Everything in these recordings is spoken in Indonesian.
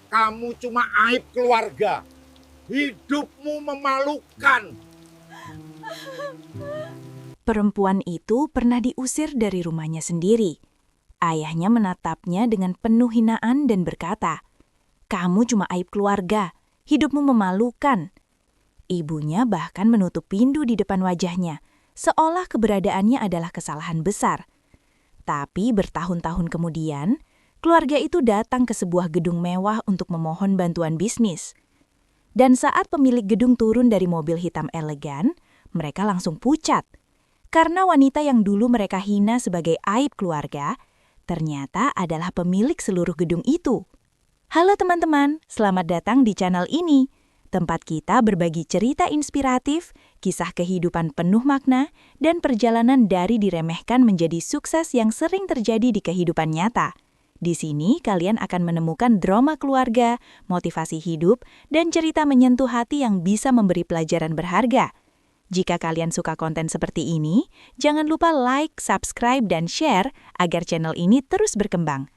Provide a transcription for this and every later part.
Kamu cuma aib keluarga. Hidupmu memalukan. Perempuan itu pernah diusir dari rumahnya sendiri. Ayahnya menatapnya dengan penuh hinaan dan berkata, "Kamu cuma aib keluarga, hidupmu memalukan." Ibunya bahkan menutup pintu di depan wajahnya, seolah keberadaannya adalah kesalahan besar. Tapi bertahun-tahun kemudian, keluarga itu datang ke sebuah gedung mewah untuk memohon bantuan bisnis. Dan saat pemilik gedung turun dari mobil hitam elegan, mereka langsung pucat. Karena wanita yang dulu mereka hina sebagai aib keluarga, ternyata adalah pemilik seluruh gedung itu. Halo teman-teman, selamat datang di channel ini. Tempat kita berbagi cerita inspiratif, kisah kehidupan penuh makna, dan perjalanan dari diremehkan menjadi sukses yang sering terjadi di kehidupan nyata. Di sini kalian akan menemukan drama keluarga, motivasi hidup, dan cerita menyentuh hati yang bisa memberi pelajaran berharga. Jika kalian suka konten seperti ini, jangan lupa like, subscribe, dan share agar channel ini terus berkembang.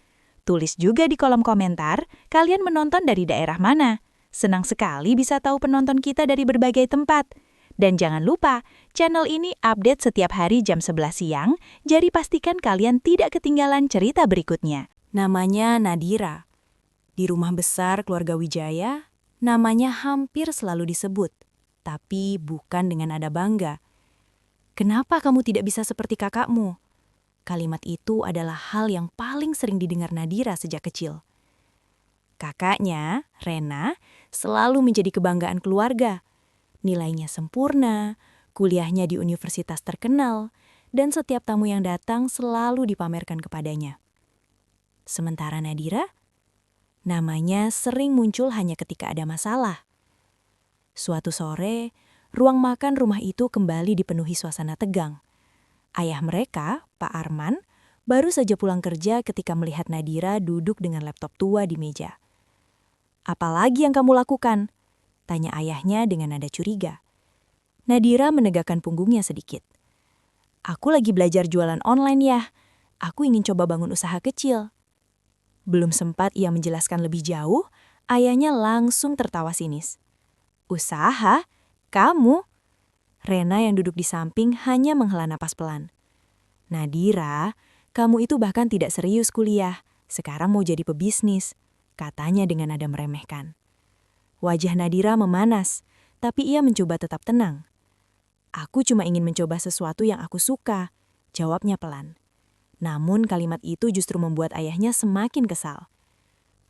Tulis juga di kolom komentar, kalian menonton dari daerah mana. Senang sekali bisa tahu penonton kita dari berbagai tempat. Dan jangan lupa, channel ini update setiap hari jam 11 siang, jadi pastikan kalian tidak ketinggalan cerita berikutnya. Namanya Nadira. Di rumah besar keluarga Wijaya, namanya hampir selalu disebut. Tapi bukan dengan nada bangga. "Kenapa kamu tidak bisa seperti kakakmu?" Kalimat itu adalah hal yang paling sering didengar Nadira sejak kecil. Kakaknya, Rena, selalu menjadi kebanggaan keluarga. Nilainya sempurna, kuliahnya di universitas terkenal, dan setiap tamu yang datang selalu dipamerkan kepadanya. Sementara Nadira, namanya sering muncul hanya ketika ada masalah. Suatu sore, ruang makan rumah itu kembali dipenuhi suasana tegang. Ayah mereka, Pak Arman, baru saja pulang kerja ketika melihat Nadira duduk dengan laptop tua di meja. "Apa lagi yang kamu lakukan?" tanya ayahnya dengan nada curiga. Nadira menegakkan punggungnya sedikit. "Aku lagi belajar jualan online ya. Aku ingin coba bangun usaha kecil." Belum sempat ia menjelaskan lebih jauh, ayahnya langsung tertawa sinis. "Usaha? Kamu?" Rena yang duduk di samping hanya menghela napas pelan. "Nadira, kamu itu bahkan tidak serius kuliah. Sekarang mau jadi pebisnis," katanya dengan nada meremehkan. Wajah Nadira memanas, tapi ia mencoba tetap tenang. "Aku cuma ingin mencoba sesuatu yang aku suka," jawabnya pelan. Namun kalimat itu justru membuat ayahnya semakin kesal.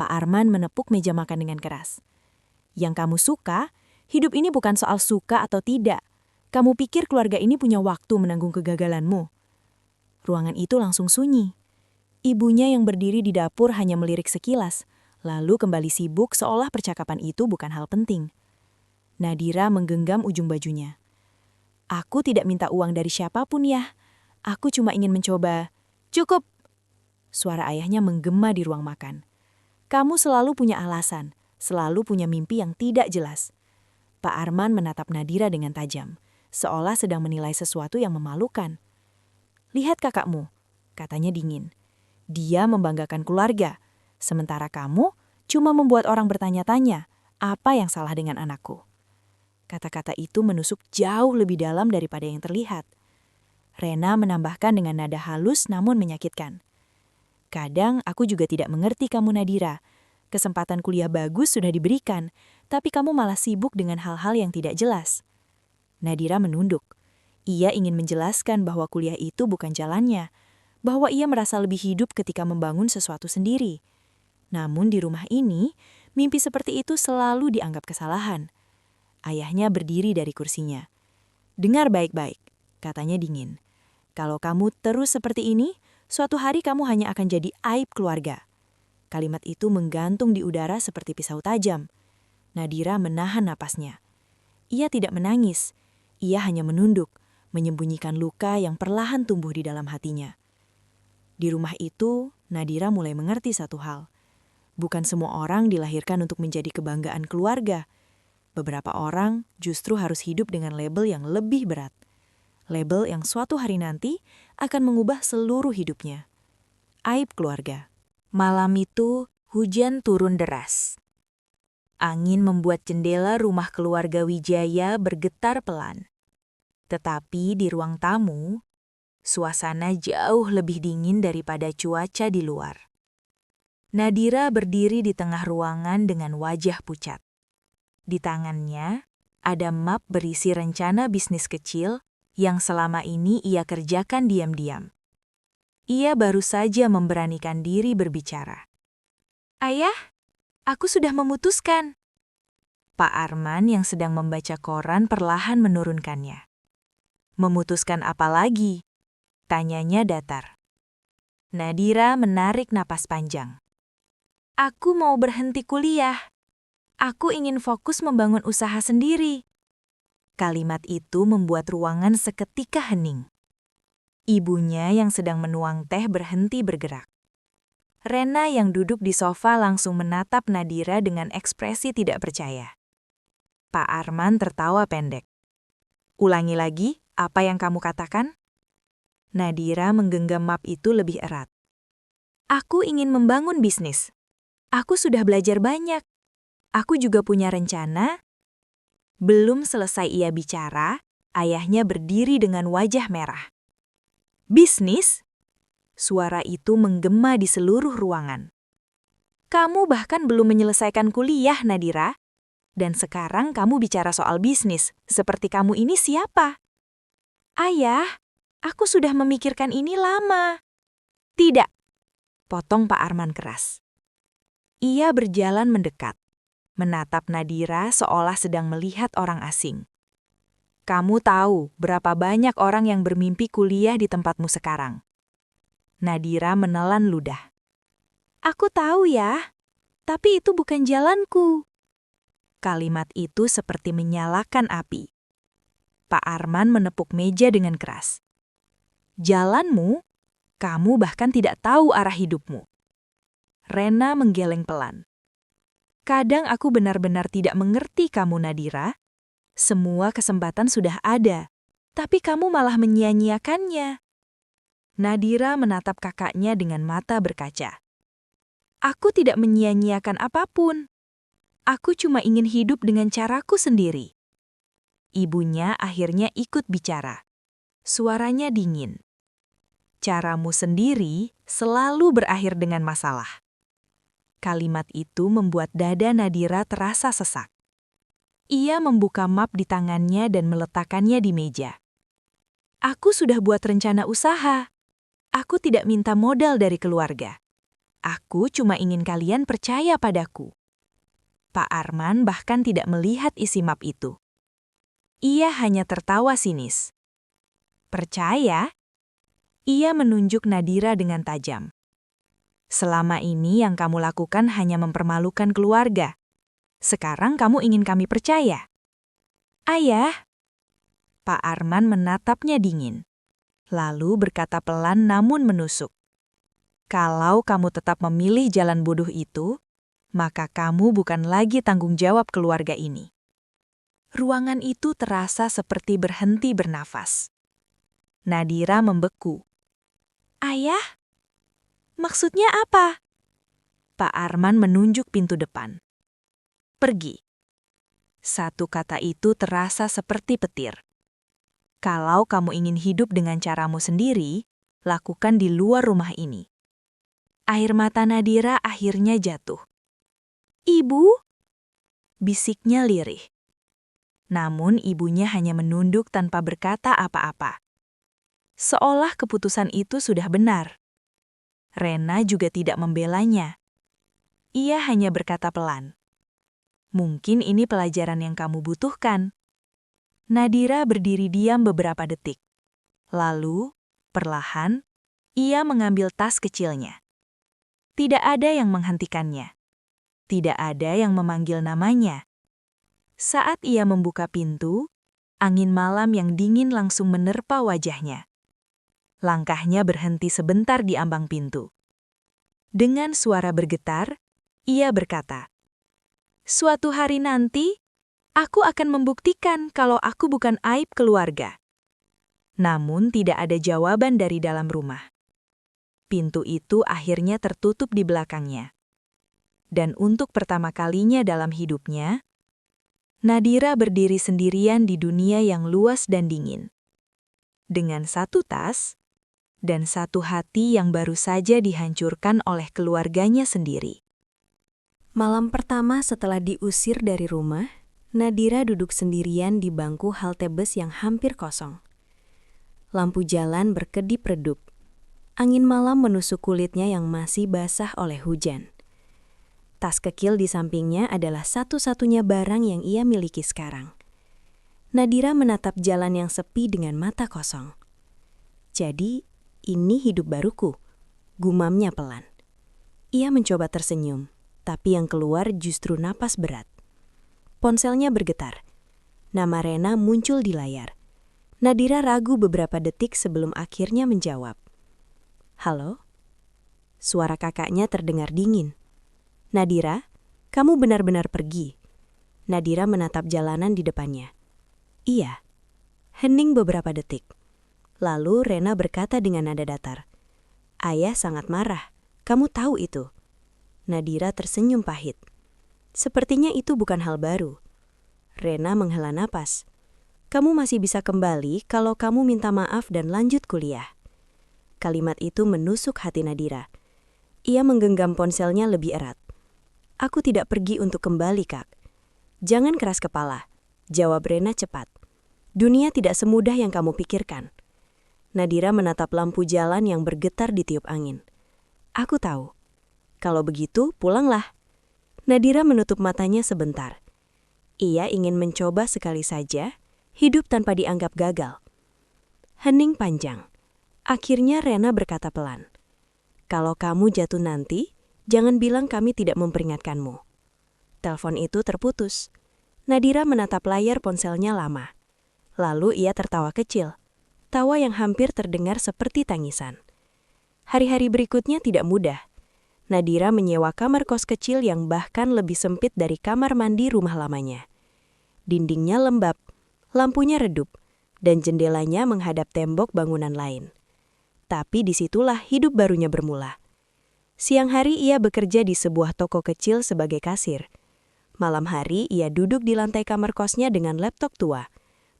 Pak Arman menepuk meja makan dengan keras. "Yang kamu suka? Hidup ini bukan soal suka atau tidak. Kamu pikir keluarga ini punya waktu menanggung kegagalanmu?" Ruangan itu langsung sunyi. Ibunya yang berdiri di dapur hanya melirik sekilas, lalu kembali sibuk seolah percakapan itu bukan hal penting. Nadira menggenggam ujung bajunya. "Aku tidak minta uang dari siapapun ya. Aku cuma ingin mencoba." "Cukup!" Suara ayahnya menggema di ruang makan. "Kamu selalu punya alasan, selalu punya mimpi yang tidak jelas." Pak Arman menatap Nadira dengan tajam, seolah sedang menilai sesuatu yang memalukan. "Lihat kakakmu," katanya dingin. "Dia membanggakan keluarga, sementara kamu cuma membuat orang bertanya-tanya, apa yang salah dengan anakku?" Kata-kata itu menusuk jauh lebih dalam daripada yang terlihat. Rena menambahkan dengan nada halus namun menyakitkan. "Kadang aku juga tidak mengerti kamu, Nadira. Kesempatan kuliah bagus sudah diberikan, tapi kamu malah sibuk dengan hal-hal yang tidak jelas." Nadira menunduk. Ia ingin menjelaskan bahwa kuliah itu bukan jalannya, bahwa ia merasa lebih hidup ketika membangun sesuatu sendiri. Namun di rumah ini, mimpi seperti itu selalu dianggap kesalahan. Ayahnya berdiri dari kursinya. "Dengar baik-baik," katanya dingin. "Kalau kamu terus seperti ini, suatu hari kamu hanya akan jadi aib keluarga." Kalimat itu menggantung di udara seperti pisau tajam. Nadira menahan napasnya. Ia tidak menangis. Ia hanya menunduk, menyembunyikan luka yang perlahan tumbuh di dalam hatinya. Di rumah itu, Nadira mulai mengerti satu hal. Bukan semua orang dilahirkan untuk menjadi kebanggaan keluarga. Beberapa orang justru harus hidup dengan label yang lebih berat. Label yang suatu hari nanti akan mengubah seluruh hidupnya. Aib keluarga. Malam itu, hujan turun deras. Angin membuat jendela rumah keluarga Wijaya bergetar pelan. Tetapi di ruang tamu, suasana jauh lebih dingin daripada cuaca di luar. Nadira berdiri di tengah ruangan dengan wajah pucat. Di tangannya, ada map berisi rencana bisnis kecil yang selama ini ia kerjakan diam-diam. Ia baru saja memberanikan diri berbicara. "Ayah, aku sudah memutuskan." Pak Arman yang sedang membaca koran perlahan menurunkannya. "Memutuskan apa lagi?" tanyanya datar. Nadira menarik napas panjang. "Aku mau berhenti kuliah. Aku ingin fokus membangun usaha sendiri." Kalimat itu membuat ruangan seketika hening. Ibunya yang sedang menuang teh berhenti bergerak. Rena yang duduk di sofa langsung menatap Nadira dengan ekspresi tidak percaya. Pak Arman tertawa pendek. "Ulangi lagi apa yang kamu katakan?" Nadira menggenggam map itu lebih erat. "Aku ingin membangun bisnis. Aku sudah belajar banyak. Aku juga punya rencana." Belum selesai ia bicara, ayahnya berdiri dengan wajah merah. "Bisnis?" Suara itu menggema di seluruh ruangan. "Kamu bahkan belum menyelesaikan kuliah, Nadira. Dan sekarang kamu bicara soal bisnis, seperti kamu ini siapa?" "Ayah, aku sudah memikirkan ini lama." "Tidak," potong Pak Arman keras. Ia berjalan mendekat, menatap Nadira seolah sedang melihat orang asing. "Kamu tahu berapa banyak orang yang bermimpi kuliah di tempatmu sekarang?" Nadira menelan ludah. "Aku tahu ya, tapi itu bukan jalanku." Kalimat itu seperti menyalakan api. Pak Arman menepuk meja dengan keras. "Jalanmu? Kamu bahkan tidak tahu arah hidupmu." Rena menggeleng pelan. "Kadang aku benar-benar tidak mengerti kamu, Nadira. Semua kesempatan sudah ada, tapi kamu malah menyia-nyiakannya." Nadira menatap kakaknya dengan mata berkaca. "Aku tidak menyia-nyiakan apapun. Aku cuma ingin hidup dengan caraku sendiri." Ibunya akhirnya ikut bicara. Suaranya dingin. "Caramu sendiri selalu berakhir dengan masalah." Kalimat itu membuat dada Nadira terasa sesak. Ia membuka map di tangannya dan meletakkannya di meja. "Aku sudah buat rencana usaha. Aku tidak minta modal dari keluarga. Aku cuma ingin kalian percaya padaku." Pak Arman bahkan tidak melihat isi map itu. Ia hanya tertawa sinis. "Percaya?" Ia menunjuk Nadira dengan tajam. "Selama ini yang kamu lakukan hanya mempermalukan keluarga. Sekarang kamu ingin kami percaya?" "Ayah." Pak Arman menatapnya dingin, lalu berkata pelan namun menusuk. "Kalau kamu tetap memilih jalan bodoh itu, maka kamu bukan lagi tanggung jawab keluarga ini." Ruangan itu terasa seperti berhenti bernafas. Nadira membeku. "Ayah? Maksudnya apa?" Pak Arman menunjuk pintu depan. "Pergi." Satu kata itu terasa seperti petir. Kalau kamu ingin hidup dengan caramu sendiri, lakukan di luar rumah ini. Air mata Nadira akhirnya jatuh. "Ibu?" bisiknya lirih. Namun ibunya hanya menunduk tanpa berkata apa-apa. Seolah keputusan itu sudah benar. Rena juga tidak membelanya. Ia hanya berkata pelan, "Mungkin ini pelajaran yang kamu butuhkan." Nadira berdiri diam beberapa detik. Lalu, perlahan, ia mengambil tas kecilnya. Tidak ada yang menghentikannya. Tidak ada yang memanggil namanya. Saat ia membuka pintu, angin malam yang dingin langsung menerpa wajahnya. Langkahnya berhenti sebentar di ambang pintu. Dengan suara bergetar, ia berkata, "Suatu hari nanti, aku akan membuktikan kalau aku bukan aib keluarga." Namun tidak ada jawaban dari dalam rumah. Pintu itu akhirnya tertutup di belakangnya. Dan untuk pertama kalinya dalam hidupnya, Nadira berdiri sendirian di dunia yang luas dan dingin. Dengan satu tas dan satu hati yang baru saja dihancurkan oleh keluarganya sendiri. Malam pertama setelah diusir dari rumah, Nadira duduk sendirian di bangku halte bus yang hampir kosong. Lampu jalan berkedip-redup. Angin malam menusuk kulitnya yang masih basah oleh hujan. Tas kecil di sampingnya adalah satu-satunya barang yang ia miliki sekarang. Nadira menatap jalan yang sepi dengan mata kosong. Jadi, ini hidup baruku, gumamnya pelan. Ia mencoba tersenyum, tapi yang keluar justru napas berat. Ponselnya bergetar. Nama Rena muncul di layar. Nadira ragu beberapa detik sebelum akhirnya menjawab. Halo? Suara kakaknya terdengar dingin. Nadira, kamu benar-benar pergi. Nadira menatap jalanan di depannya. Iya. Hening beberapa detik. Lalu Rena berkata dengan nada datar. Ayah sangat marah. Kamu tahu itu. Nadira tersenyum pahit. Sepertinya itu bukan hal baru. Rena menghela napas. Kamu masih bisa kembali kalau kamu minta maaf dan lanjut kuliah. Kalimat itu menusuk hati Nadira. Ia menggenggam ponselnya lebih erat. Aku tidak pergi untuk kembali, Kak. Jangan keras kepala, jawab Rena cepat. Dunia tidak semudah yang kamu pikirkan. Nadira menatap lampu jalan yang bergetar ditiup angin. Aku tahu. Kalau begitu, pulanglah. Nadira menutup matanya sebentar. Ia ingin mencoba sekali saja, hidup tanpa dianggap gagal. Hening panjang. Akhirnya Rena berkata pelan. Kalau kamu jatuh nanti, jangan bilang kami tidak memperingatkanmu. Telepon itu terputus. Nadira menatap layar ponselnya lama. Lalu ia tertawa kecil. Tawa yang hampir terdengar seperti tangisan. Hari-hari berikutnya tidak mudah. Nadira menyewa kamar kos kecil yang bahkan lebih sempit dari kamar mandi rumah lamanya. Dindingnya lembab. Lampunya redup, dan jendelanya menghadap tembok bangunan lain. Tapi disitulah hidup barunya bermula. Siang hari ia bekerja di sebuah toko kecil sebagai kasir. Malam hari ia duduk di lantai kamar kosnya dengan laptop tua.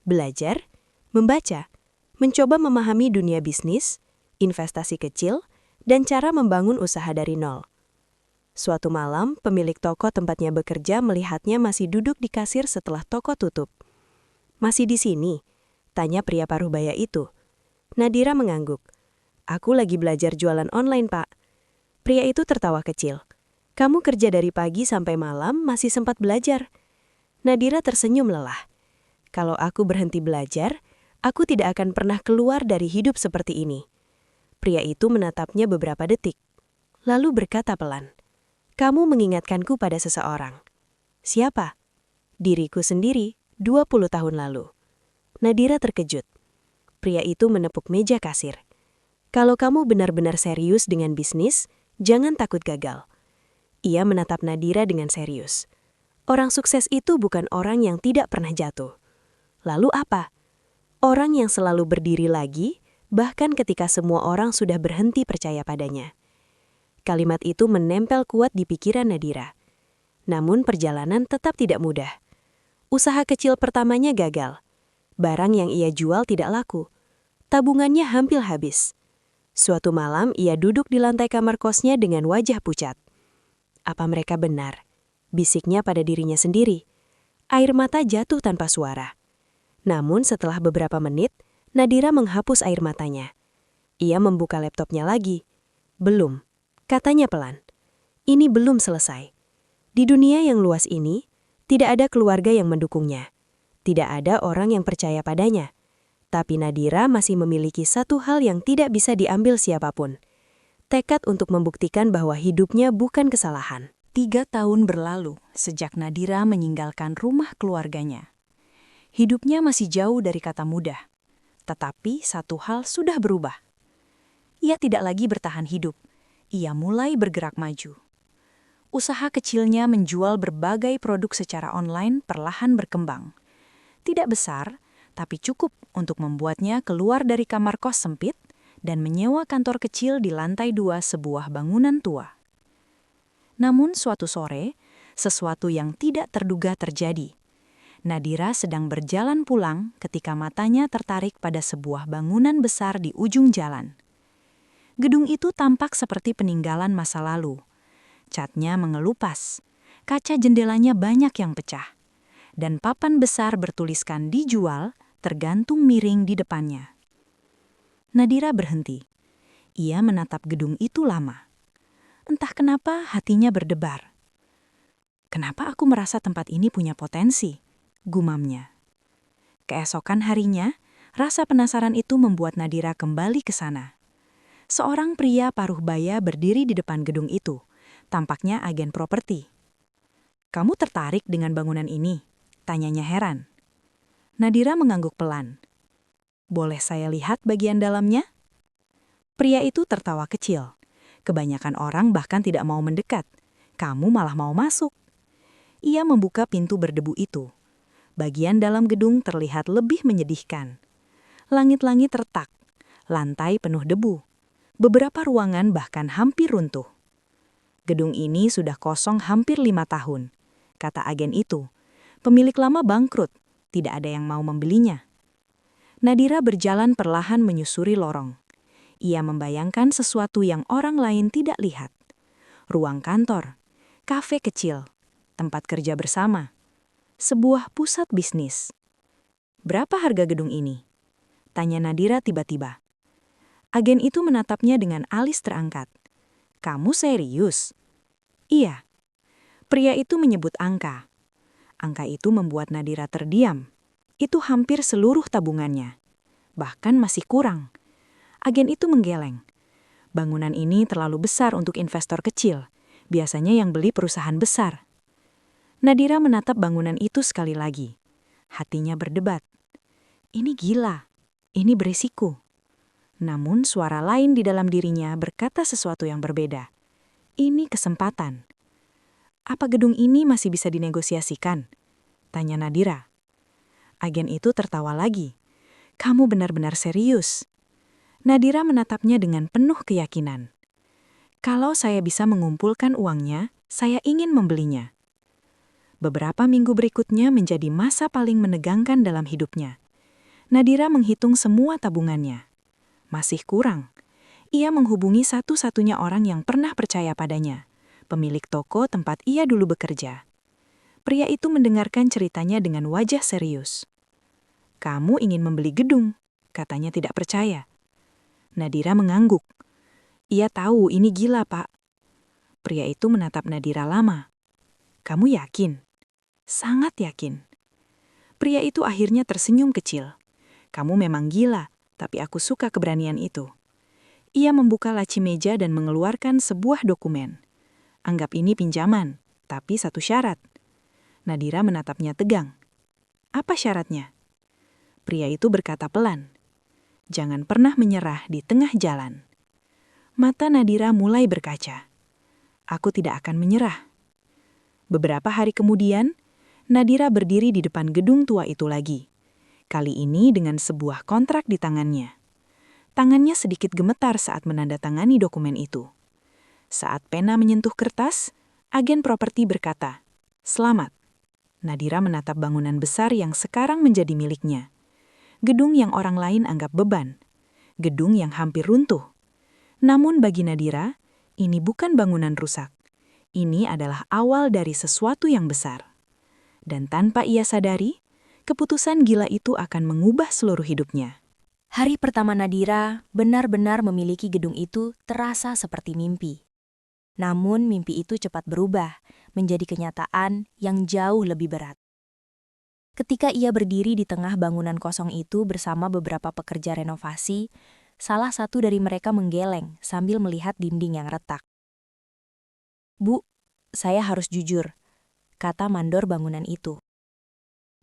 Belajar, membaca, mencoba memahami dunia bisnis, investasi kecil, dan cara membangun usaha dari nol. Suatu malam, pemilik toko tempatnya bekerja melihatnya masih duduk di kasir setelah toko tutup. Masih di sini? Tanya pria paruh baya itu. Nadira mengangguk. Aku lagi belajar jualan online, Pak. Pria itu tertawa kecil. Kamu kerja dari pagi sampai malam masih sempat belajar. Nadira tersenyum lelah. Kalau aku berhenti belajar, aku tidak akan pernah keluar dari hidup seperti ini. Pria itu menatapnya beberapa detik. Lalu berkata pelan. Kamu mengingatkanku pada seseorang. Siapa? Diriku sendiri. 20 tahun lalu. Nadira terkejut. Pria itu menepuk meja kasir. Kalau kamu benar-benar serius dengan bisnis, jangan takut gagal. Ia menatap Nadira dengan serius. Orang sukses itu bukan orang yang tidak pernah jatuh. Lalu apa? Orang yang selalu berdiri lagi, bahkan ketika semua orang sudah berhenti percaya padanya. Kalimat itu menempel kuat di pikiran Nadira. Namun perjalanan tetap tidak mudah. Usaha kecil pertamanya gagal. Barang yang ia jual tidak laku. Tabungannya hampir habis. Suatu malam ia duduk di lantai kamar kosnya dengan wajah pucat. Apa mereka benar? Bisiknya pada dirinya sendiri. Air mata jatuh tanpa suara. Namun setelah beberapa menit, Nadira menghapus air matanya. Ia membuka laptopnya lagi. Belum. Katanya pelan. Ini belum selesai. Di dunia yang luas ini, tidak ada keluarga yang mendukungnya. Tidak ada orang yang percaya padanya. Tapi Nadira masih memiliki satu hal yang tidak bisa diambil siapapun. Tekad untuk membuktikan bahwa hidupnya bukan kesalahan. 3 tahun berlalu sejak Nadira meninggalkan rumah keluarganya. Hidupnya masih jauh dari kata mudah. Tetapi satu hal sudah berubah. Ia tidak lagi bertahan hidup. Ia mulai bergerak maju. Usaha kecilnya menjual berbagai produk secara online perlahan berkembang. Tidak besar, tapi cukup untuk membuatnya keluar dari kamar kos sempit dan menyewa kantor kecil di lantai 2 sebuah bangunan tua. Namun suatu sore, sesuatu yang tidak terduga terjadi. Nadira sedang berjalan pulang ketika matanya tertarik pada sebuah bangunan besar di ujung jalan. Gedung itu tampak seperti peninggalan masa lalu. Catnya mengelupas, kaca jendelanya banyak yang pecah, dan papan besar bertuliskan dijual tergantung miring di depannya. Nadira berhenti. Ia menatap gedung itu lama. Entah kenapa hatinya berdebar. Kenapa aku merasa tempat ini punya potensi? Gumamnya. Keesokan harinya, rasa penasaran itu membuat Nadira kembali ke sana. Seorang pria paruh baya berdiri di depan gedung itu, tampaknya agen properti. "Kamu tertarik dengan bangunan ini?" tanyanya heran. Nadira mengangguk pelan. "Boleh saya lihat bagian dalamnya?" Pria itu tertawa kecil. Kebanyakan orang bahkan tidak mau mendekat. Kamu malah mau masuk. Ia membuka pintu berdebu itu. Bagian dalam gedung terlihat lebih menyedihkan. Langit-langit retak, lantai penuh debu. Beberapa ruangan bahkan hampir runtuh. Gedung ini sudah kosong hampir 5 tahun, kata agen itu. Pemilik lama bangkrut, tidak ada yang mau membelinya. Nadira berjalan perlahan menyusuri lorong. Ia membayangkan sesuatu yang orang lain tidak lihat. Ruang kantor, kafe kecil, tempat kerja bersama. Sebuah pusat bisnis. "Berapa harga gedung ini?" tanya Nadira tiba-tiba. Agen itu menatapnya dengan alis terangkat. "Kamu serius?" "Iya." Pria itu menyebut angka. Angka itu membuat Nadira terdiam. Itu hampir seluruh tabungannya. Bahkan masih kurang. Agen itu menggeleng. "Bangunan ini terlalu besar untuk investor kecil. Biasanya yang beli perusahaan besar." Nadira menatap bangunan itu sekali lagi. Hatinya berdebat. Ini gila, ini berisiko. Namun suara lain di dalam dirinya berkata sesuatu yang berbeda. Ini kesempatan. "Apa gedung ini masih bisa dinegosiasikan?" tanya Nadira. Agen itu tertawa lagi. "Kamu benar-benar serius?" Nadira menatapnya dengan penuh keyakinan. "Kalau saya bisa mengumpulkan uangnya, saya ingin membelinya." Beberapa minggu berikutnya menjadi masa paling menegangkan dalam hidupnya. Nadira menghitung semua tabungannya. Masih kurang. Ia menghubungi satu-satunya orang yang pernah percaya padanya, pemilik toko tempat ia dulu bekerja. Pria itu mendengarkan ceritanya dengan wajah serius. "Kamu ingin membeli gedung," katanya tidak percaya. Nadira mengangguk. Ia tahu ini gila, Pak. Pria itu menatap Nadira lama. "Kamu yakin?" "Sangat yakin." Pria itu akhirnya tersenyum kecil. "Kamu memang gila, tapi aku suka keberanian itu." Ia membuka laci meja dan mengeluarkan sebuah dokumen. "Anggap ini pinjaman, tapi satu syarat." Nadira menatapnya tegang. "Apa syaratnya?" Pria itu berkata pelan. "Jangan pernah menyerah di tengah jalan." Mata Nadira mulai berkaca. "Aku tidak akan menyerah." Beberapa hari kemudian, Nadira berdiri di depan gedung tua itu lagi. Kali ini dengan sebuah kontrak di tangannya. Tangannya sedikit gemetar saat menandatangani dokumen itu. Saat pena menyentuh kertas, agen properti berkata, "Selamat." Nadira menatap bangunan besar yang sekarang menjadi miliknya. Gedung yang orang lain anggap beban. Gedung yang hampir runtuh. Namun bagi Nadira, ini bukan bangunan rusak. Ini adalah awal dari sesuatu yang besar. Dan tanpa ia sadari, keputusan gila itu akan mengubah seluruh hidupnya. Hari pertama Nadira benar-benar memiliki gedung itu terasa seperti mimpi. Namun mimpi itu cepat berubah menjadi kenyataan yang jauh lebih berat. Ketika ia berdiri di tengah bangunan kosong itu bersama beberapa pekerja renovasi, salah satu dari mereka menggeleng sambil melihat dinding yang retak. "Bu, saya harus jujur," kata mandor bangunan itu.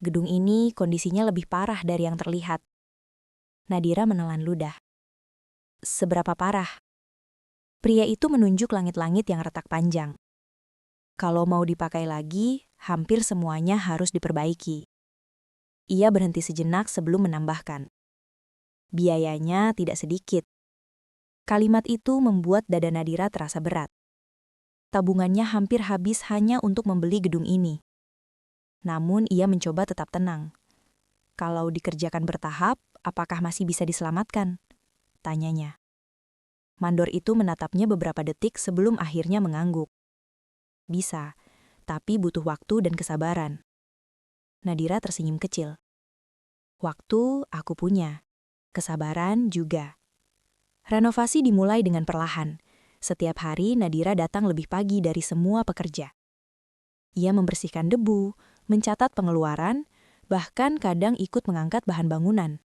"Gedung ini kondisinya lebih parah dari yang terlihat." Nadira menelan ludah. "Seberapa parah?" Pria itu menunjuk langit-langit yang retak panjang. "Kalau mau dipakai lagi, hampir semuanya harus diperbaiki." Ia berhenti sejenak sebelum menambahkan. "Biayanya tidak sedikit." Kalimat itu membuat dada Nadira terasa berat. tabungannya hampir habis hanya untuk membeli gedung ini. Namun ia mencoba tetap tenang. Kalau dikerjakan bertahap, apakah masih bisa diselamatkan? Tanyanya. Mandor itu menatapnya beberapa detik sebelum akhirnya mengangguk. Bisa, tapi butuh waktu dan kesabaran. Nadira tersenyum kecil. Waktu aku punya, kesabaran juga. Renovasi dimulai dengan perlahan. Setiap hari Nadira datang lebih pagi dari semua pekerja. Ia membersihkan debu, mencatat pengeluaran, bahkan kadang ikut mengangkat bahan bangunan.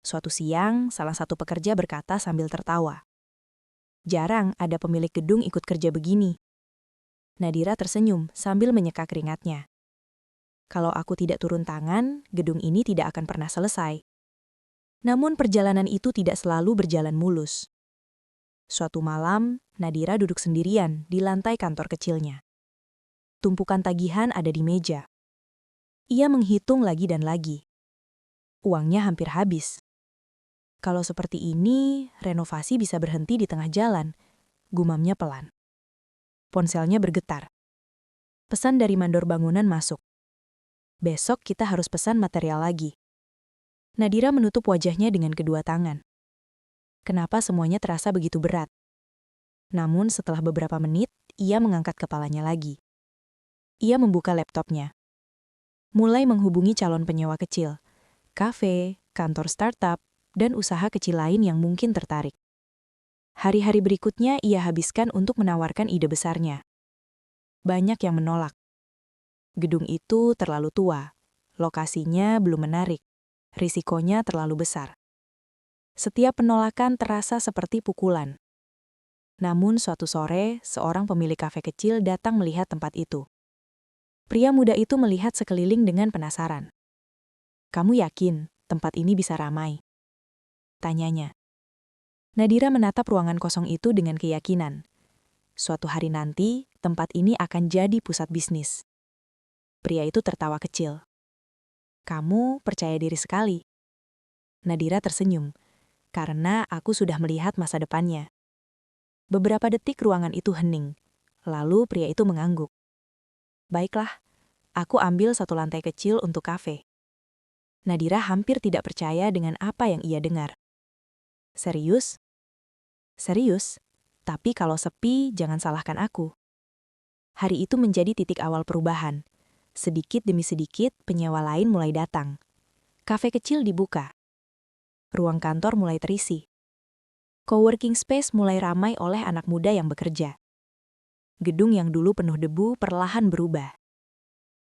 Suatu siang, salah satu pekerja berkata sambil tertawa. Jarang ada pemilik gedung ikut kerja begini. Nadira tersenyum sambil menyeka keringatnya. Kalau aku tidak turun tangan, gedung ini tidak akan pernah selesai. Namun perjalanan itu tidak selalu berjalan mulus. Suatu malam, Nadira duduk sendirian di lantai kantor kecilnya. Tumpukan tagihan ada di meja. Ia menghitung lagi dan lagi. Uangnya hampir habis. Kalau seperti ini, renovasi bisa berhenti di tengah jalan, gumamnya pelan. Ponselnya bergetar. Pesan dari mandor bangunan masuk. Besok kita harus pesan material lagi. Nadira menutup wajahnya dengan kedua tangan. Kenapa semuanya terasa begitu berat? Namun setelah beberapa menit, ia mengangkat kepalanya lagi. Ia membuka laptopnya. Mulai menghubungi calon penyewa kecil, kafe, kantor startup, dan usaha kecil lain yang mungkin tertarik. Hari-hari berikutnya ia habiskan untuk menawarkan ide besarnya. Banyak yang menolak. Gedung itu terlalu tua, lokasinya belum menarik, risikonya terlalu besar. Setiap penolakan terasa seperti pukulan. Namun suatu sore, seorang pemilik kafe kecil datang melihat tempat itu. Pria muda itu melihat sekeliling dengan penasaran. "Kamu yakin tempat ini bisa ramai?" Tanyanya. Nadira menatap ruangan kosong itu dengan keyakinan. Suatu hari nanti, tempat ini akan jadi pusat bisnis. Pria itu tertawa kecil. "Kamu percaya diri sekali." Nadira tersenyum, karena aku sudah melihat masa depannya. Beberapa detik ruangan itu hening, lalu pria itu mengangguk. "Baiklah, aku ambil satu lantai kecil untuk kafe." Nadira hampir tidak percaya dengan apa yang ia dengar. "Serius?" "Serius, tapi kalau sepi jangan salahkan aku." Hari itu menjadi titik awal perubahan. Sedikit demi sedikit penyewa lain mulai datang. Kafe kecil dibuka. Ruang kantor mulai terisi. Coworking space mulai ramai oleh anak muda yang bekerja. Gedung yang dulu penuh debu perlahan berubah.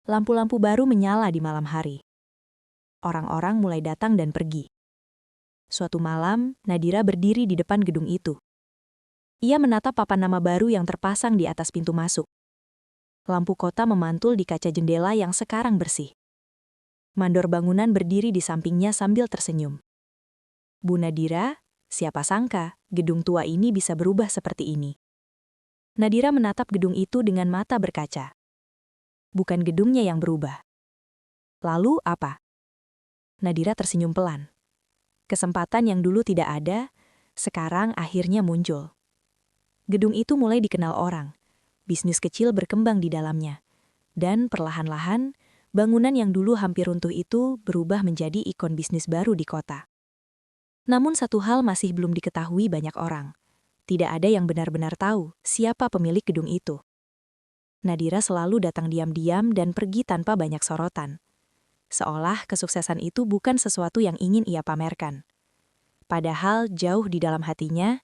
Lampu-lampu baru menyala di malam hari. Orang-orang mulai datang dan pergi. Suatu malam, Nadira berdiri di depan gedung itu. Ia menatap papan nama baru yang terpasang di atas pintu masuk. Lampu kota memantul di kaca jendela yang sekarang bersih. Mandor bangunan berdiri di sampingnya sambil tersenyum. "Bu Nadira, siapa sangka gedung tua ini bisa berubah seperti ini?" Nadira menatap gedung itu dengan mata berkaca. Bukan gedungnya yang berubah. Lalu apa? Nadira tersenyum pelan. Kesempatan yang dulu tidak ada, sekarang akhirnya muncul. Gedung itu mulai dikenal orang. Bisnis kecil berkembang di dalamnya. Dan perlahan-lahan, bangunan yang dulu hampir runtuh itu berubah menjadi ikon bisnis baru di kota. Namun satu hal masih belum diketahui banyak orang. Tidak ada yang benar-benar tahu siapa pemilik gedung itu. Nadira selalu datang diam-diam dan pergi tanpa banyak sorotan. Seolah kesuksesan itu bukan sesuatu yang ingin ia pamerkan. Padahal jauh di dalam hatinya,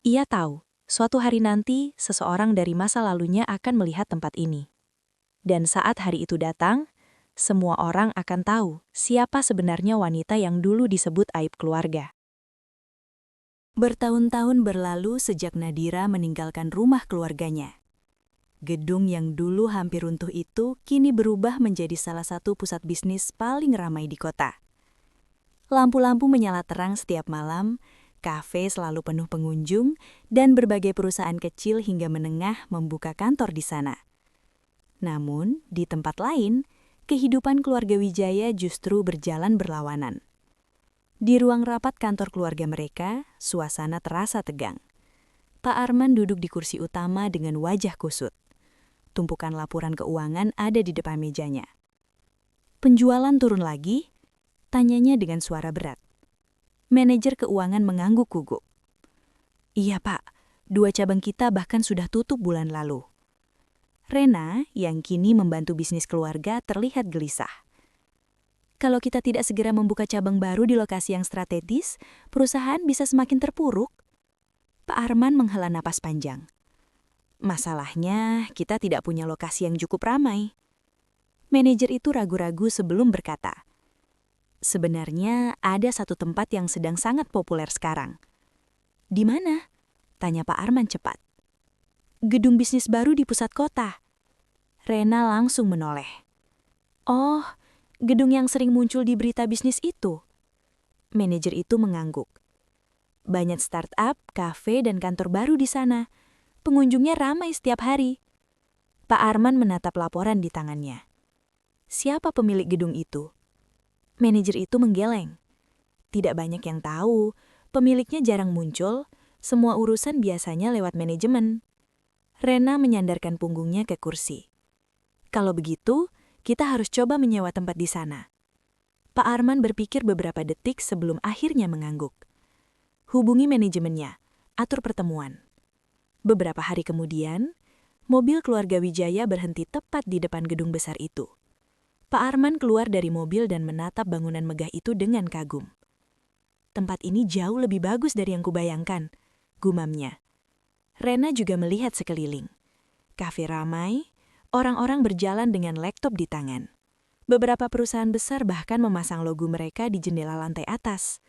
ia tahu suatu hari nanti seseorang dari masa lalunya akan melihat tempat ini. Dan saat hari itu datang, semua orang akan tahu siapa sebenarnya wanita yang dulu disebut aib keluarga. Bertahun-tahun berlalu sejak Nadira meninggalkan rumah keluarganya. Gedung yang dulu hampir runtuh itu kini berubah menjadi salah satu pusat bisnis paling ramai di kota. Lampu-lampu menyala terang setiap malam, kafe selalu penuh pengunjung, dan berbagai perusahaan kecil hingga menengah membuka kantor di sana. Namun, di tempat lain, kehidupan keluarga Wijaya justru berjalan berlawanan. Di ruang rapat kantor keluarga mereka, suasana terasa tegang. Pak Arman duduk di kursi utama dengan wajah kusut. Tumpukan laporan keuangan ada di depan mejanya. Penjualan turun lagi? Tanyanya dengan suara berat. Manajer keuangan mengangguk gugup. Iya Pak, 2 cabang kita bahkan sudah tutup bulan lalu. Rena, yang kini membantu bisnis keluarga, terlihat gelisah. Kalau kita tidak segera membuka cabang baru di lokasi yang strategis, perusahaan bisa semakin terpuruk. Pak Arman menghela napas panjang. Masalahnya, kita tidak punya lokasi yang cukup ramai. Manajer itu ragu-ragu sebelum berkata, sebenarnya ada satu tempat yang sedang sangat populer sekarang. Di mana? Tanya Pak Arman cepat. Gedung bisnis baru di pusat kota. Rena langsung menoleh. Oh, gedung yang sering muncul di berita bisnis itu. Manajer itu mengangguk. Banyak startup, kafe, dan kantor baru di sana. Pengunjungnya ramai setiap hari. Pak Arman menatap laporan di tangannya. Siapa pemilik gedung itu? Manajer itu menggeleng. Tidak banyak yang tahu, pemiliknya jarang muncul, semua urusan biasanya lewat manajemen. Rena menyandarkan punggungnya ke kursi. Kalau begitu, kita harus coba menyewa tempat di sana. Pak Arman berpikir beberapa detik sebelum akhirnya mengangguk. Hubungi manajemennya, atur pertemuan. Beberapa hari kemudian, mobil keluarga Wijaya berhenti tepat di depan gedung besar itu. Pak Arman keluar dari mobil dan menatap bangunan megah itu dengan kagum. Tempat ini jauh lebih bagus dari yang kubayangkan, gumamnya. Rena juga melihat sekeliling. Kafe ramai, orang-orang berjalan dengan laptop di tangan. Beberapa perusahaan besar bahkan memasang logo mereka di jendela lantai atas.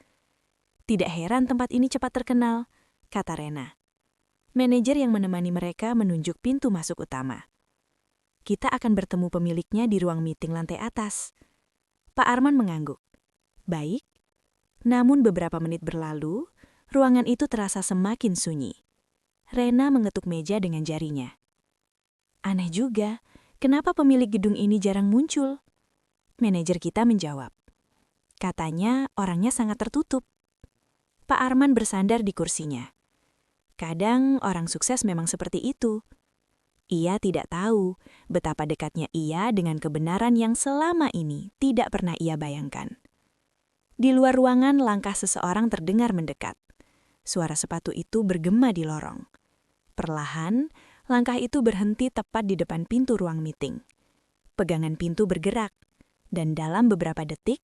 Tidak heran tempat ini cepat terkenal, kata Rena. Manajer yang menemani mereka menunjuk pintu masuk utama. Kita akan bertemu pemiliknya di ruang meeting lantai atas. Pak Arman mengangguk. Baik. Namun beberapa menit berlalu, ruangan itu terasa semakin sunyi. Rena mengetuk meja dengan jarinya. Aneh juga, kenapa pemilik gedung ini jarang muncul? Manajer kita menjawab. Katanya orangnya sangat tertutup. Pak Arman bersandar di kursinya. Kadang orang sukses memang seperti itu. Ia tidak tahu betapa dekatnya ia dengan kebenaran yang selama ini tidak pernah ia bayangkan. Di luar ruangan langkah seseorang terdengar mendekat. Suara sepatu itu bergema di lorong. Perlahan, langkah itu berhenti tepat di depan pintu ruang meeting. Pegangan pintu bergerak, dan dalam beberapa detik,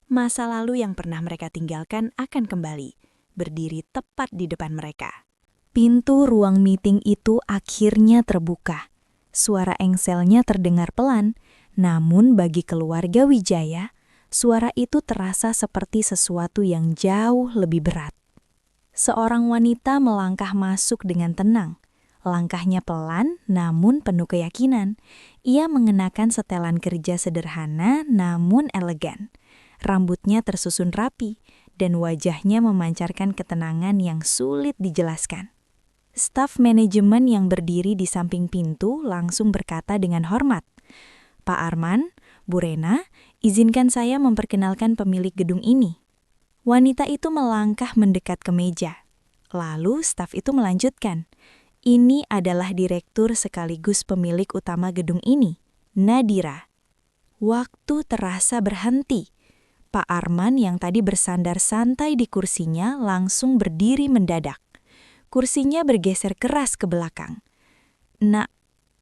masa lalu yang pernah mereka tinggalkan akan kembali, berdiri tepat di depan mereka. Pintu ruang meeting itu akhirnya terbuka. Suara engselnya terdengar pelan, namun bagi keluarga Wijaya, suara itu terasa seperti sesuatu yang jauh lebih berat. Seorang wanita melangkah masuk dengan tenang. Langkahnya pelan namun penuh keyakinan. Ia mengenakan setelan kerja sederhana namun elegan. Rambutnya tersusun rapi dan wajahnya memancarkan ketenangan yang sulit dijelaskan. Staf manajemen yang berdiri di samping pintu langsung berkata dengan hormat, Pak Arman, Bu Rena, izinkan saya memperkenalkan pemilik gedung ini. Wanita itu melangkah mendekat ke meja. Lalu staf itu melanjutkan, ini adalah direktur sekaligus pemilik utama gedung ini, Nadira. Waktu terasa berhenti. Pak Arman yang tadi bersandar santai di kursinya langsung berdiri mendadak. Kursinya bergeser keras ke belakang.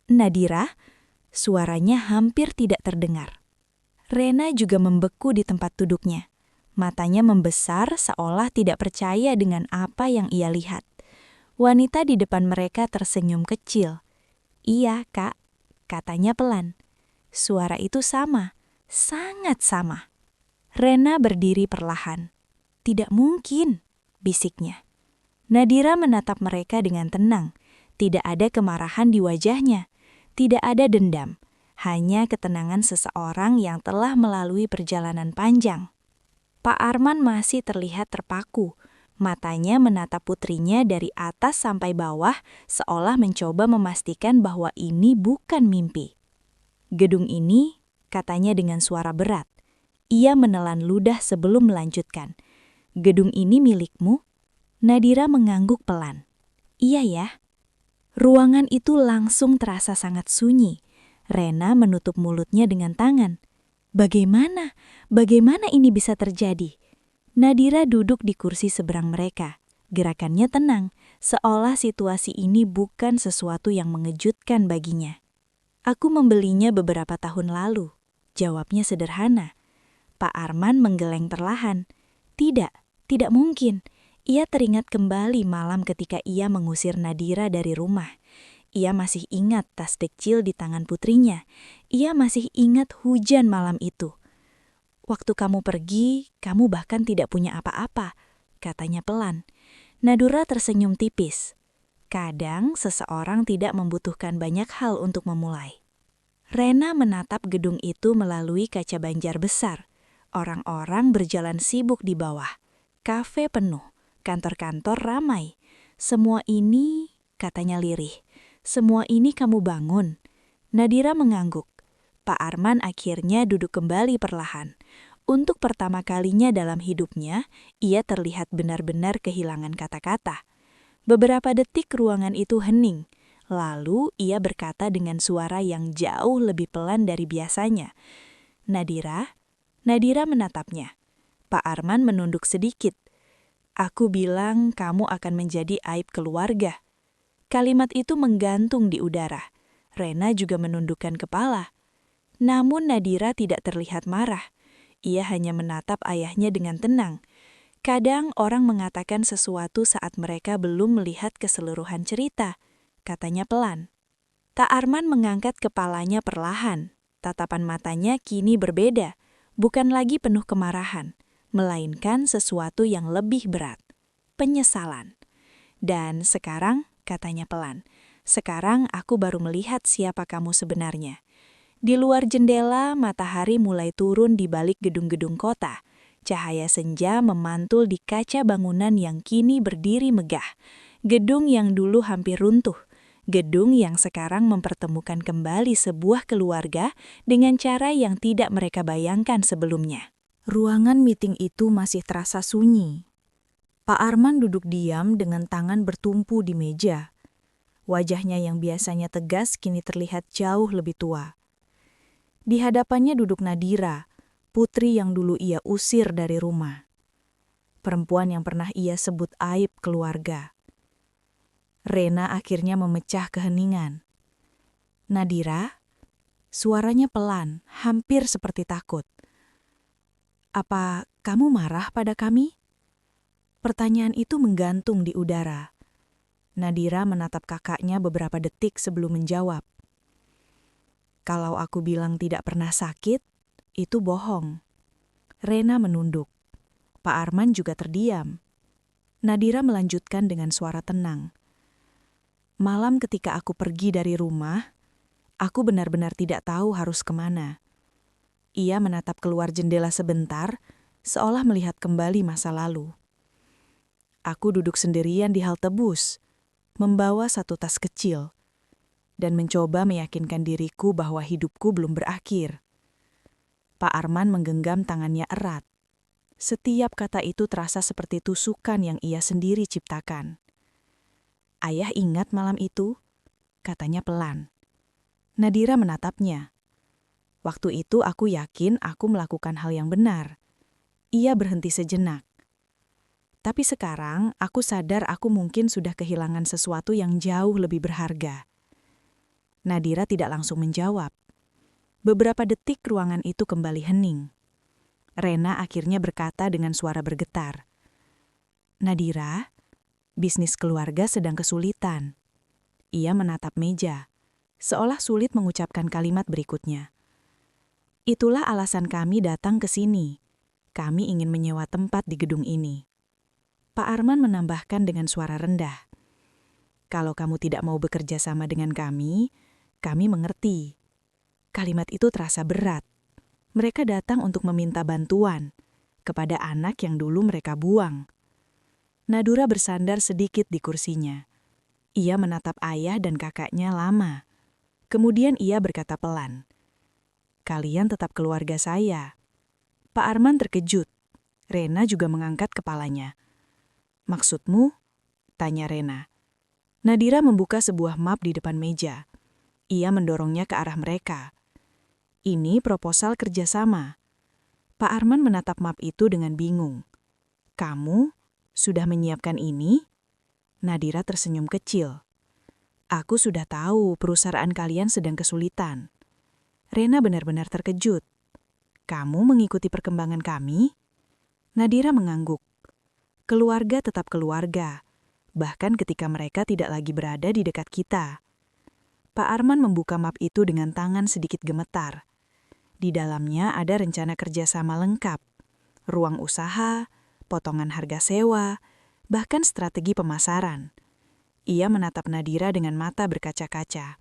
Nadira, suaranya hampir tidak terdengar. Rena juga membeku di tempat duduknya. Matanya membesar seolah tidak percaya dengan apa yang ia lihat. Wanita di depan mereka tersenyum kecil. Iya, Kak, katanya pelan. Suara itu sama, sangat sama. Rena berdiri perlahan. Tidak mungkin, bisiknya. Nadira menatap mereka dengan tenang. Tidak ada kemarahan di wajahnya. Tidak ada dendam. Hanya ketenangan seseorang yang telah melalui perjalanan panjang. Pak Arman masih terlihat terpaku. Matanya menatap putrinya dari atas sampai bawah seolah mencoba memastikan bahwa ini bukan mimpi. Gedung ini, katanya dengan suara berat. Ia menelan ludah sebelum melanjutkan. Gedung ini milikmu? Nadira mengangguk pelan. Iya ya. Ruangan itu langsung terasa sangat sunyi. Rena menutup mulutnya dengan tangan. Bagaimana? Bagaimana ini bisa terjadi? Nadira duduk di kursi seberang mereka. Gerakannya tenang, seolah situasi ini bukan sesuatu yang mengejutkan baginya. Aku membelinya beberapa tahun lalu. Jawabnya sederhana. Pak Arman menggeleng perlahan. Tidak, tidak mungkin. Ia teringat kembali malam ketika ia mengusir Nadira dari rumah. Ia masih ingat tas kecil di tangan putrinya. Ia masih ingat hujan malam itu. Waktu kamu pergi, kamu bahkan tidak punya apa-apa, katanya pelan. Nadira tersenyum tipis. Kadang seseorang tidak membutuhkan banyak hal untuk memulai. Rena menatap gedung itu melalui kaca banjar besar. Orang-orang berjalan sibuk di bawah. Kafe penuh, kantor-kantor ramai. Semua ini, katanya lirih, semua ini kamu bangun. Nadira mengangguk. Pak Arman akhirnya duduk kembali perlahan. Untuk pertama kalinya dalam hidupnya, ia terlihat benar-benar kehilangan kata-kata. Beberapa detik ruangan itu hening. Lalu ia berkata dengan suara yang jauh lebih pelan dari biasanya. Nadira? Nadira menatapnya. Pak Arman menunduk sedikit. Aku bilang kamu akan menjadi aib keluarga. Kalimat itu menggantung di udara. Rena juga menundukkan kepala. Namun Nadira tidak terlihat marah. Ia hanya menatap ayahnya dengan tenang. Kadang orang mengatakan sesuatu saat mereka belum melihat keseluruhan cerita, katanya pelan. Tak Arman mengangkat kepalanya perlahan. Tatapan matanya kini berbeda, bukan lagi penuh kemarahan, melainkan sesuatu yang lebih berat, penyesalan. Dan sekarang, katanya pelan, sekarang aku baru melihat siapa kamu sebenarnya. Di luar jendela, matahari mulai turun di balik gedung-gedung kota. Cahaya senja memantul di kaca bangunan yang kini berdiri megah. Gedung yang dulu hampir runtuh. Gedung yang sekarang mempertemukan kembali sebuah keluarga dengan cara yang tidak mereka bayangkan sebelumnya. Ruangan meeting itu masih terasa sunyi. Pak Arman duduk diam dengan tangan bertumpu di meja. Wajahnya yang biasanya tegas kini terlihat jauh lebih tua. Di hadapannya duduk Nadira, putri yang dulu ia usir dari rumah. Perempuan yang pernah ia sebut aib keluarga. Rena akhirnya memecah keheningan. Nadira, suaranya pelan, hampir seperti takut. Apa kamu marah pada kami? Pertanyaan itu menggantung di udara. Nadira menatap kakaknya beberapa detik sebelum menjawab. Kalau aku bilang tidak pernah sakit, itu bohong. Rena menunduk. Pak Arman juga terdiam. Nadira melanjutkan dengan suara tenang. Malam ketika aku pergi dari rumah, aku benar-benar tidak tahu harus kemana. Ia menatap keluar jendela sebentar, seolah melihat kembali masa lalu. Aku duduk sendirian di halte bus, membawa satu tas kecil, dan mencoba meyakinkan diriku bahwa hidupku belum berakhir. Pak Arman menggenggam tangannya erat. Setiap kata itu terasa seperti tusukan yang ia sendiri ciptakan. Ayah ingat malam itu? Katanya pelan. Nadira menatapnya. Waktu itu aku yakin aku melakukan hal yang benar. Ia berhenti sejenak. Tapi sekarang aku sadar aku mungkin sudah kehilangan sesuatu yang jauh lebih berharga. Nadira tidak langsung menjawab. Beberapa detik ruangan itu kembali hening. Rena akhirnya berkata dengan suara bergetar. Nadira, bisnis keluarga sedang kesulitan. Ia menatap meja, seolah sulit mengucapkan kalimat berikutnya. Itulah alasan kami datang ke sini. Kami ingin menyewa tempat di gedung ini. Pak Arman menambahkan dengan suara rendah. Kalau kamu tidak mau bekerja sama dengan kami mengerti. Kalimat itu terasa berat. Mereka datang untuk meminta bantuan kepada anak yang dulu mereka buang. Nadira bersandar sedikit di kursinya. Ia menatap ayah dan kakaknya lama. Kemudian ia berkata pelan, "Kalian tetap keluarga saya." Pak Arman terkejut. Rena juga mengangkat kepalanya. "Maksudmu?" tanya Rena. Nadira membuka sebuah map di depan meja. Ia mendorongnya ke arah mereka. Ini proposal kerjasama. Pak Arman menatap map itu dengan bingung. Kamu sudah menyiapkan ini? Nadira tersenyum kecil. Aku sudah tahu perusahaan kalian sedang kesulitan. Rena benar-benar terkejut. Kamu mengikuti perkembangan kami? Nadira mengangguk. Keluarga tetap keluarga, bahkan ketika mereka tidak lagi berada di dekat kita. Pak Arman membuka map itu dengan tangan sedikit gemetar. Di dalamnya ada rencana kerjasama lengkap, ruang usaha, potongan harga sewa, bahkan strategi pemasaran. Ia menatap Nadira dengan mata berkaca-kaca.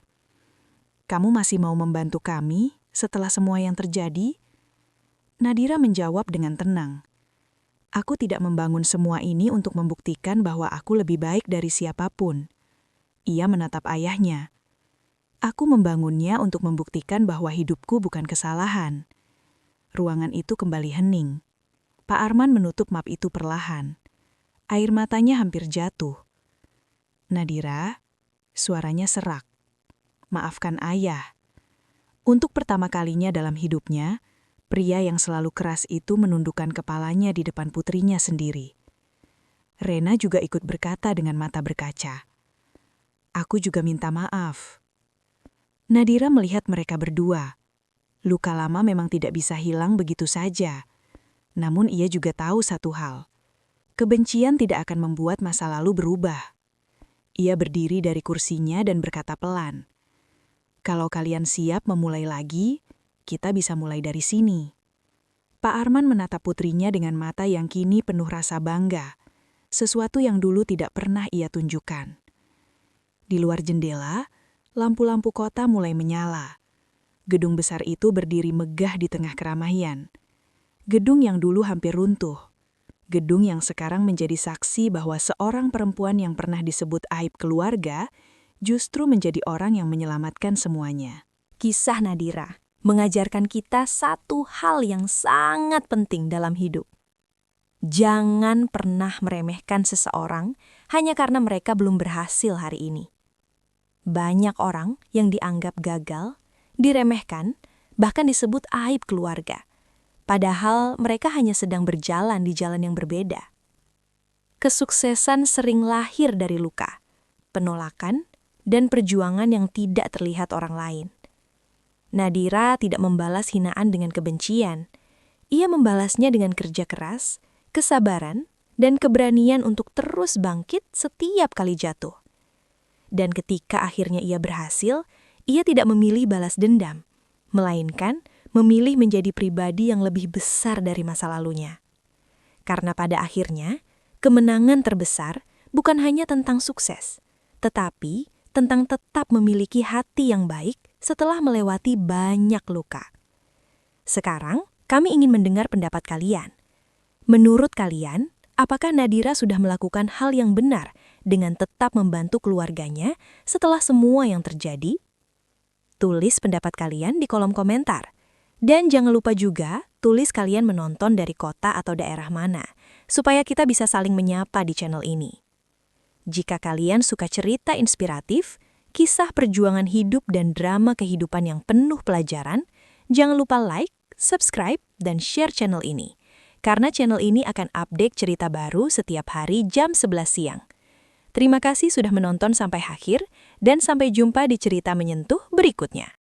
Kamu masih mau membantu kami setelah semua yang terjadi? Nadira menjawab dengan tenang. Aku tidak membangun semua ini untuk membuktikan bahwa aku lebih baik dari siapapun. Ia menatap ayahnya. Aku membangunnya untuk membuktikan bahwa hidupku bukan kesalahan. Ruangan itu kembali hening. Pak Arman menutup map itu perlahan. Air matanya hampir jatuh. Nadira, suaranya serak. Maafkan ayah. Untuk pertama kalinya dalam hidupnya, pria yang selalu keras itu menundukkan kepalanya di depan putrinya sendiri. Rena juga ikut berkata dengan mata berkaca. Aku juga minta maaf. Nadira melihat mereka berdua. Luka lama memang tidak bisa hilang begitu saja. Namun ia juga tahu satu hal. Kebencian tidak akan membuat masa lalu berubah. Ia berdiri dari kursinya dan berkata pelan. Kalau kalian siap memulai lagi, kita bisa mulai dari sini. Pak Arman menatap putrinya dengan mata yang kini penuh rasa bangga, sesuatu yang dulu tidak pernah ia tunjukkan. Di luar jendela, lampu-lampu kota mulai menyala. Gedung besar itu berdiri megah di tengah keramaian. Gedung yang dulu hampir runtuh. Gedung yang sekarang menjadi saksi bahwa seorang perempuan yang pernah disebut aib keluarga justru menjadi orang yang menyelamatkan semuanya. Kisah Nadira mengajarkan kita satu hal yang sangat penting dalam hidup. Jangan pernah meremehkan seseorang hanya karena mereka belum berhasil hari ini. Banyak orang yang dianggap gagal, diremehkan, bahkan disebut aib keluarga. Padahal mereka hanya sedang berjalan di jalan yang berbeda. Kesuksesan sering lahir dari luka, penolakan, dan perjuangan yang tidak terlihat orang lain. Nadira tidak membalas hinaan dengan kebencian. Ia membalasnya dengan kerja keras, kesabaran, dan keberanian untuk terus bangkit setiap kali jatuh. Dan ketika akhirnya ia berhasil, ia tidak memilih balas dendam, melainkan memilih menjadi pribadi yang lebih besar dari masa lalunya. Karena pada akhirnya, kemenangan terbesar bukan hanya tentang sukses, tetapi tentang tetap memiliki hati yang baik setelah melewati banyak luka. Sekarang, kami ingin mendengar pendapat kalian. Menurut kalian, apakah Nadira sudah melakukan hal yang benar dengan tetap membantu keluarganya setelah semua yang terjadi? Tulis pendapat kalian di kolom komentar. Dan jangan lupa juga tulis kalian menonton dari kota atau daerah mana, supaya kita bisa saling menyapa di channel ini. Jika kalian suka cerita inspiratif, kisah perjuangan hidup dan drama kehidupan yang penuh pelajaran, jangan lupa like, subscribe, dan share channel ini. Karena channel ini akan update cerita baru setiap hari jam 11 siang. Terima kasih sudah menonton sampai akhir, dan sampai jumpa di cerita menyentuh berikutnya.